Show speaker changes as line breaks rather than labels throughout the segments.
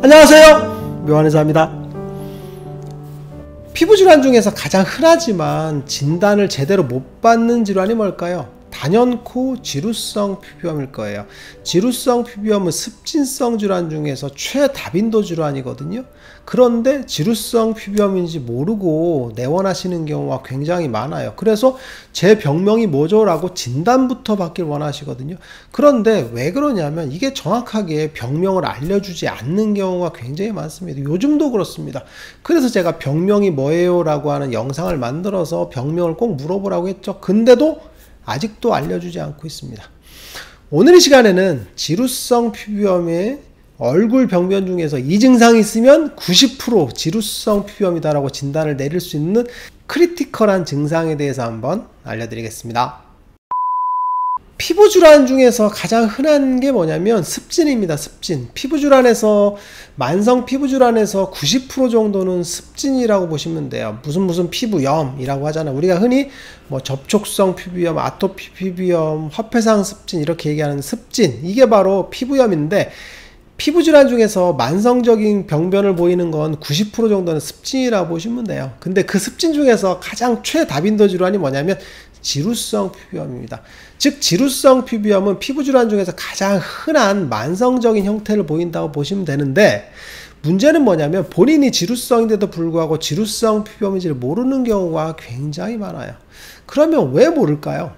안녕하세요, 묘한의사입니다. 피부질환 중에서 가장 흔하지만 진단을 제대로 못 받는 질환이 뭘까요? 단연코 지루성 피부염일 거예요. 지루성 피부염은 습진성 질환 중에서 최다빈도 질환이거든요. 그런데 지루성 피부염인지 모르고 내원하시는 경우가 굉장히 많아요. 그래서 제 병명이 뭐죠? 라고 진단부터 받길 원하시거든요. 그런데 왜 그러냐면 이게 정확하게 병명을 알려주지 않는 경우가 굉장히 많습니다. 요즘도 그렇습니다. 그래서 제가 병명이 뭐예요? 라고 하는 영상을 만들어서 병명을 꼭 물어보라고 했죠. 근데도 아직도 알려주지 않고 있습니다. 오늘 이 시간에는 지루성 피부염의 얼굴 병변 중에서 이 증상이 있으면 90% 지루성 피부염이다라고 진단을 내릴 수 있는 크리티컬한 증상에 대해서 한번 알려드리겠습니다. 피부질환 중에서 가장 흔한 게 뭐냐면 습진입니다. 습진. 피부질환에서 만성 피부질환에서 90% 정도는 습진이라고 보시면 돼요. 무슨 피부염이라고 하잖아요. 우리가 흔히 뭐 접촉성 피부염, 아토피 피부염, 화폐상 습진 이렇게 얘기하는 습진, 이게 바로 피부염인데 피부질환 중에서 만성적인 병변을 보이는 건 90% 정도는 습진이라고 보시면 돼요. 근데 그 습진 중에서 가장 최다빈도 질환이 뭐냐면 지루성 피부염입니다. 즉 지루성 피부염은 피부질환 중에서 가장 흔한 만성적인 형태를 보인다고 보시면 되는데, 문제는 뭐냐면 본인이 지루성인데도 불구하고 지루성 피부염인지를 모르는 경우가 굉장히 많아요. 그러면 왜 모를까요?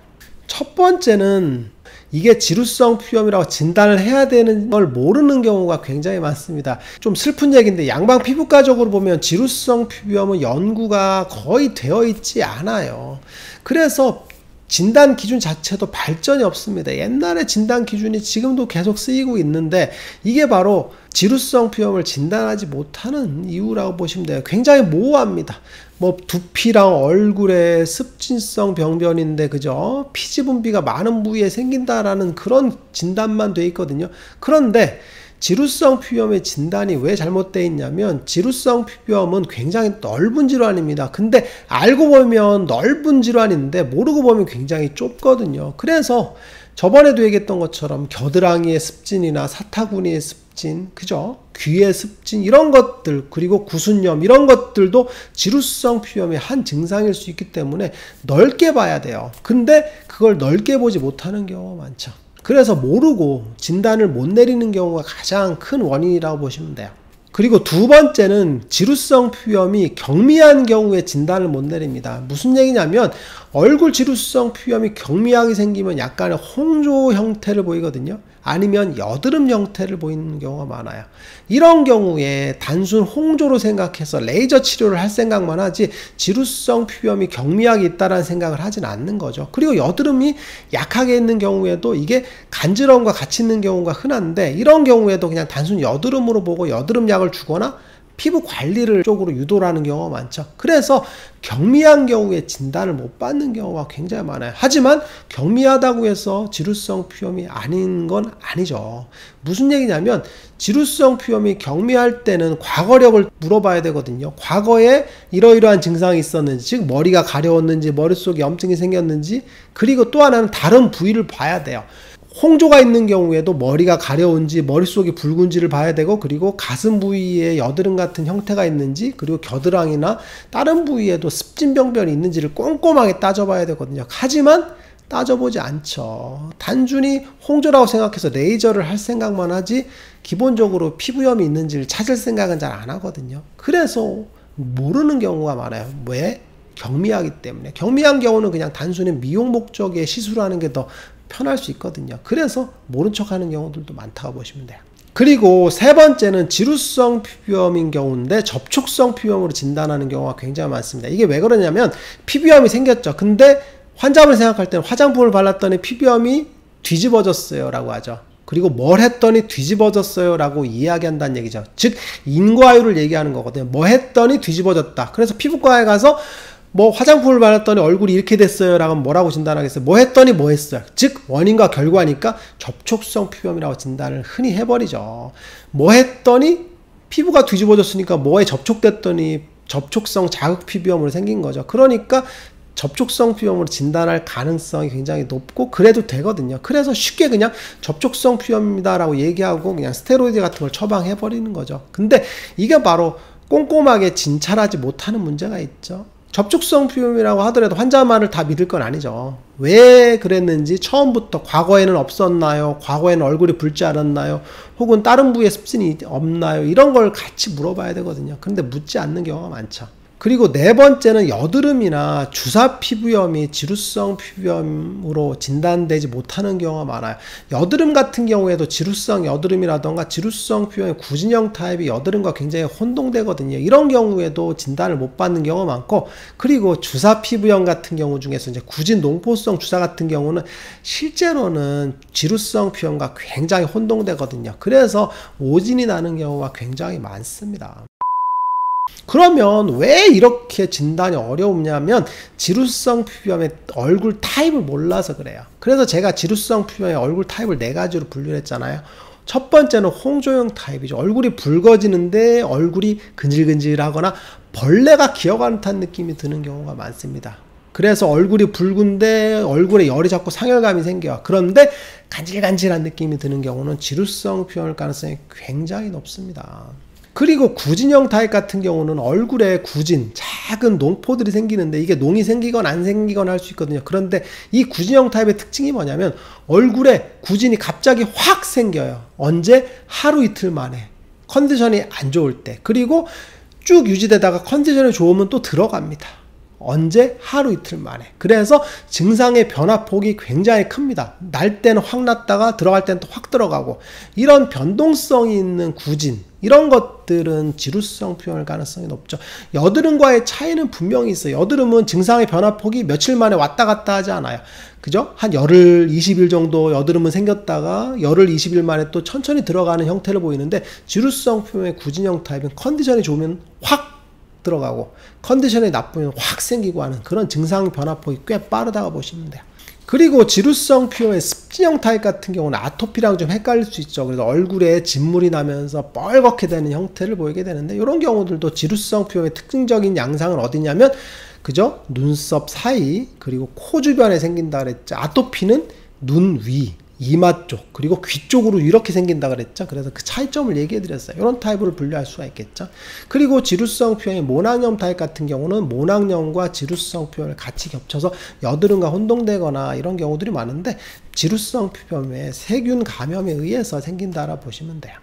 첫 번째는 이게 지루성 피부염이라고 진단을 해야 되는 걸 모르는 경우가 굉장히 많습니다. 좀 슬픈 얘기인데 양방 피부과적으로 보면 지루성 피부염은 연구가 거의 되어 있지 않아요. 그래서 진단 기준 자체도 발전이 없습니다. 옛날에 진단 기준이 지금도 계속 쓰이고 있는데 이게 바로 지루성 피부염을 진단하지 못하는 이유라고 보시면 돼요. 굉장히 모호합니다. 뭐 두피랑 얼굴에 습진성 병변인데 그죠? 피지 분비가 많은 부위에 생긴다라는 그런 진단만 돼 있거든요. 그런데 지루성 피부염의 진단이 왜 잘못되어 있냐면 지루성 피부염은 굉장히 넓은 질환입니다. 근데 알고 보면 넓은 질환인데 모르고 보면 굉장히 좁거든요. 그래서 저번에도 얘기했던 것처럼 겨드랑이의 습진이나 사타구니의 습진, 그죠? 귀의 습진 이런 것들, 그리고 구순염 이런 것들도 지루성 피부염의 한 증상일 수 있기 때문에 넓게 봐야 돼요. 근데 그걸 넓게 보지 못하는 경우가 많죠. 그래서 모르고 진단을 못 내리는 경우가 가장 큰 원인이라고 보시면 돼요. 그리고 두 번째는 지루성 피부염이 경미한 경우에 진단을 못 내립니다. 무슨 얘기냐면 얼굴 지루성 피부염이 경미하게 생기면 약간의 홍조 형태를 보이거든요. 아니면 여드름 형태를 보이는 경우가 많아요. 이런 경우에 단순 홍조로 생각해서 레이저 치료를 할 생각만 하지 지루성 피부염이 경미하게 있다는 생각을 하진 않는 거죠. 그리고 여드름이 약하게 있는 경우에도 이게 간지러움과 같이 있는 경우가 흔한데 이런 경우에도 그냥 단순 여드름으로 보고 여드름 약을 주거나 피부 관리를 쪽으로 유도를 하는 경우가 많죠. 그래서 경미한 경우에 진단을 못 받는 경우가 굉장히 많아요. 하지만 경미하다고 해서 지루성 피부염이 아닌 건 아니죠. 무슨 얘기냐면 지루성 피부염이 경미할 때는 과거력을 물어봐야 되거든요. 과거에 이러이러한 증상이 있었는지, 즉 머리가 가려웠는지, 머릿속에 염증이 생겼는지, 그리고 또 하나는 다른 부위를 봐야 돼요. 홍조가 있는 경우에도 머리가 가려운지 머릿속이 붉은지를 봐야 되고, 그리고 가슴 부위에 여드름 같은 형태가 있는지, 그리고 겨드랑이나 다른 부위에도 습진병변이 있는지를 꼼꼼하게 따져봐야 되거든요. 하지만 따져보지 않죠. 단순히 홍조라고 생각해서 레이저를 할 생각만 하지 기본적으로 피부염이 있는지를 찾을 생각은 잘 안 하거든요. 그래서 모르는 경우가 많아요. 왜? 경미하기 때문에. 경미한 경우는 그냥 단순히 미용 목적의 시술을 하는 게 더 편할 수 있거든요. 그래서 모른 척 하는 경우들도 많다고 보시면 돼요. 그리고 세 번째는 지루성 피부염인 경우인데 접촉성 피부염으로 진단하는 경우가 굉장히 많습니다. 이게 왜 그러냐면 피부염이 생겼죠. 근데 환자분을 생각할 때는 화장품을 발랐더니 피부염이 뒤집어졌어요 라고 하죠. 그리고 뭘 했더니 뒤집어졌어요 라고 이야기한다는 얘기죠. 즉 인과율을 얘기하는 거거든요. 뭐 했더니 뒤집어졌다. 그래서 피부과에 가서 뭐 화장품을 발랐더니 얼굴이 이렇게 됐어요 라고 뭐라고 진단하겠어요? 뭐 했더니 뭐 했어요? 즉 원인과 결과니까 접촉성 피부염이라고 진단을 흔히 해버리죠. 뭐 했더니 피부가 뒤집어졌으니까 뭐에 접촉됐더니 접촉성 자극 피부염으로 생긴 거죠. 그러니까 접촉성 피부염으로 진단할 가능성이 굉장히 높고 그래도 되거든요. 그래서 쉽게 그냥 접촉성 피부염이다 라고 얘기하고 그냥 스테로이드 같은 걸 처방해 버리는 거죠. 근데 이게 바로 꼼꼼하게 진찰하지 못하는 문제가 있죠. 접촉성 피부염이라고 하더라도 환자 말을 다 믿을 건 아니죠. 왜 그랬는지 처음부터 과거에는 없었나요? 과거에는 얼굴이 붉지 않았나요? 혹은 다른 부위에 습진이 없나요? 이런 걸 같이 물어봐야 되거든요. 근데 묻지 않는 경우가 많죠. 그리고 네 번째는 여드름이나 주사 피부염이 지루성 피부염으로 진단되지 못하는 경우가 많아요. 여드름 같은 경우에도 지루성 여드름이라던가 지루성 피부염의 구진형 타입이 여드름과 굉장히 혼동되거든요. 이런 경우에도 진단을 못 받는 경우가 많고, 그리고 주사 피부염 같은 경우 중에서 이제 구진 농포성 주사 같은 경우는 실제로는 지루성 피부염과 굉장히 혼동되거든요. 그래서 오진이 나는 경우가 굉장히 많습니다. 그러면 왜 이렇게 진단이 어려우냐면 지루성 피부염의 얼굴 타입을 몰라서 그래요. 그래서 제가 지루성 피부염의 얼굴 타입을 네 가지로 분류를 했잖아요. 첫 번째는 홍조형 타입이죠. 얼굴이 붉어지는데 얼굴이 근질근질하거나 벌레가 기어가는 듯한 느낌이 드는 경우가 많습니다. 그래서 얼굴이 붉은데 얼굴에 열이 자꾸 상열감이 생겨요. 그런데 간질간질한 느낌이 드는 경우는 지루성 피부염일 가능성이 굉장히 높습니다. 그리고 구진형 타입 같은 경우는 얼굴에 구진, 작은 농포들이 생기는데 이게 농이 생기건 안 생기건 할 수 있거든요. 그런데 이 구진형 타입의 특징이 뭐냐면 얼굴에 구진이 갑자기 확 생겨요. 언제? 하루 이틀 만에. 컨디션이 안 좋을 때. 그리고 쭉 유지되다가 컨디션이 좋으면 또 들어갑니다. 언제? 하루 이틀 만에. 그래서 증상의 변화폭이 굉장히 큽니다. 날 때는 확 났다가 들어갈 때는 또 확 들어가고, 이런 변동성이 있는 구진, 이런 것들은 지루성 피부염일 가능성이 높죠. 여드름과의 차이는 분명히 있어요. 여드름은 증상의 변화폭이 며칠 만에 왔다 갔다 하지 않아요. 그죠? 한 열흘, 20일 정도 여드름은 생겼다가 열흘, 20일 만에 또 천천히 들어가는 형태를 보이는데, 지루성 피부염의 구진형 타입은 컨디션이 좋으면 확 들어가고 컨디션이 나쁘면 확 생기고 하는 그런 증상 변화폭이 꽤 빠르다고 보시면 돼요. 그리고 지루성 피부염의 습진형 타입 같은 경우는 아토피랑 좀 헷갈릴 수 있죠. 그래서 얼굴에 진물이 나면서 뻘겋게 되는 형태를 보이게 되는데, 이런 경우들도 지루성 피부염의 특징적인 양상은 어디냐면, 그죠? 눈썹 사이, 그리고 코 주변에 생긴다 그랬죠. 아토피는 눈 위, 이마 쪽, 그리고 귀 쪽으로 이렇게 생긴다 그랬죠. 그래서 그 차이점을 얘기해 드렸어요. 이런 타입으로 분류할 수가 있겠죠. 그리고 지루성 피부염의 모낭염 타입 같은 경우는 모낭염과 지루성 피부염을 같이 겹쳐서 여드름과 혼동되거나 이런 경우들이 많은데, 지루성 피부염의 세균 감염에 의해서 생긴다라 보시면 돼요.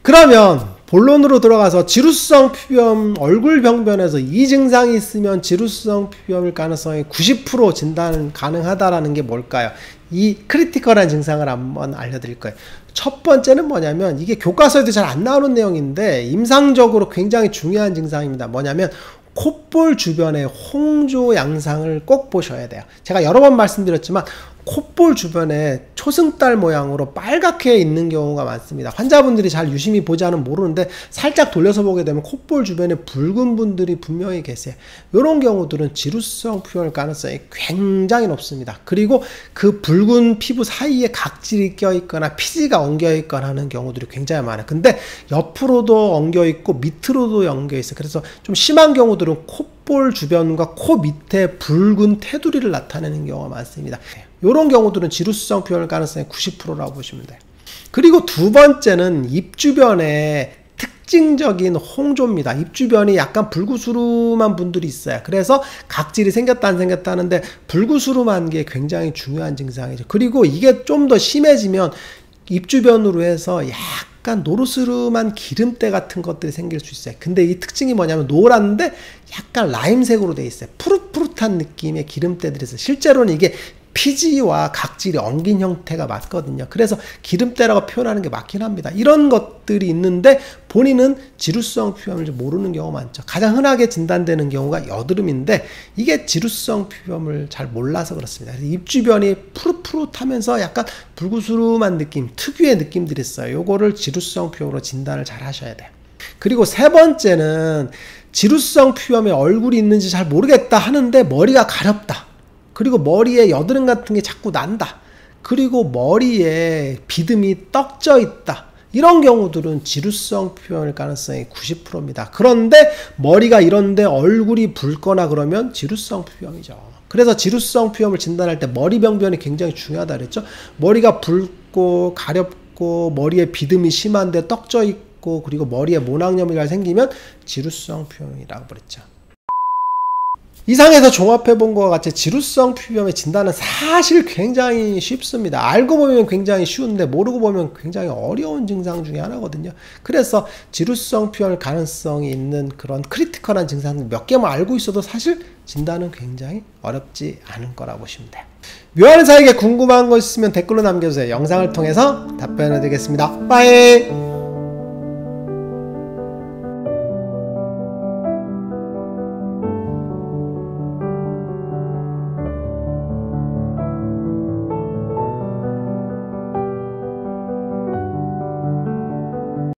그러면 본론으로 들어가서 지루성 피부염 얼굴 병변에서 이 증상이 있으면 지루성 피부염일 가능성이 90% 진단 가능하다라는 게 뭘까요? 이 크리티컬한 증상을 한번 알려드릴 거예요. 첫 번째는 뭐냐면, 이게 교과서에도 잘 안 나오는 내용인데 임상적으로 굉장히 중요한 증상입니다. 뭐냐면 콧볼 주변의 홍조 양상을 꼭 보셔야 돼요. 제가 여러 번 말씀드렸지만 콧볼 주변에 초승달 모양으로 빨갛게 있는 경우가 많습니다. 환자분들이 잘 유심히 보지 않으면 모르는데 살짝 돌려서 보게 되면 콧볼 주변에 붉은 분들이 분명히 계세요. 이런 경우들은 지루성 피부염일 가능성이 굉장히 높습니다. 그리고 그 붉은 피부 사이에 각질이 껴있거나 피지가 엉겨있거나 하는 경우들이 굉장히 많아요. 근데 옆으로도 엉겨있고 밑으로도 엉겨있어요. 그래서 좀 심한 경우들은 콧볼 주변과 코 밑에 붉은 테두리를 나타내는 경우가 많습니다. 이런 경우들은 지루성 피부염일 가능성이 90%라고 보시면 돼요. 그리고 두 번째는 입 주변에 특징적인 홍조입니다. 입 주변이 약간 불구스름한 분들이 있어요. 그래서 각질이 생겼다 안 생겼다 하는데, 불구스름한 게 굉장히 중요한 증상이죠. 그리고 이게 좀 더 심해지면 입 주변으로 해서 약간 노르스름한 기름때 같은 것들이 생길 수 있어요. 근데 이 특징이 뭐냐면 노란데 약간 라임색으로 돼 있어요. 푸릇푸릇한 느낌의 기름때들이 있어요. 실제로는 이게 피지와 각질이 엉긴 형태가 맞거든요. 그래서 기름때라고 표현하는 게 맞긴 합니다. 이런 것들이 있는데 본인은 지루성 피부염을 모르는 경우가 많죠. 가장 흔하게 진단되는 경우가 여드름인데, 이게 지루성 피부염을 잘 몰라서 그렇습니다. 입 주변이 푸릇푸릇하면서 약간 불구스름한 느낌, 특유의 느낌들이 있어요. 요거를 지루성 피부염으로 진단을 잘 하셔야 돼요. 그리고 세 번째는 지루성 피부염에 얼굴이 있는지 잘 모르겠다 하는데 머리가 가렵다. 그리고 머리에 여드름 같은 게 자꾸 난다. 그리고 머리에 비듬이 떡져 있다. 이런 경우들은 지루성 표현일 가능성이 90%입니다. 그런데 머리가 이런데 얼굴이 붉거나 그러면 지루성 표현이죠. 그래서 지루성 표현을 진단할 때 머리 병변이 굉장히 중요하다 그랬죠. 머리가 붉고 가렵고 머리에 비듬이 심한데 떡져 있고 그리고 머리에 모낭염이가 생기면 지루성 표현이라고 그랬죠. 이상에서 종합해본 것과 같이 지루성 피부염의 진단은 사실 굉장히 쉽습니다. 알고 보면 굉장히 쉬운데 모르고 보면 굉장히 어려운 증상 중에 하나거든요. 그래서 지루성 피부염 가능성이 있는 그런 크리티컬한 증상들 몇 개만 알고 있어도 사실 진단은 굉장히 어렵지 않은 거라고 보시면 돼요. 묘하는 사에게 궁금한 거 있으면 댓글로 남겨주세요. 영상을 통해서 답변해 드리겠습니다. 빠이.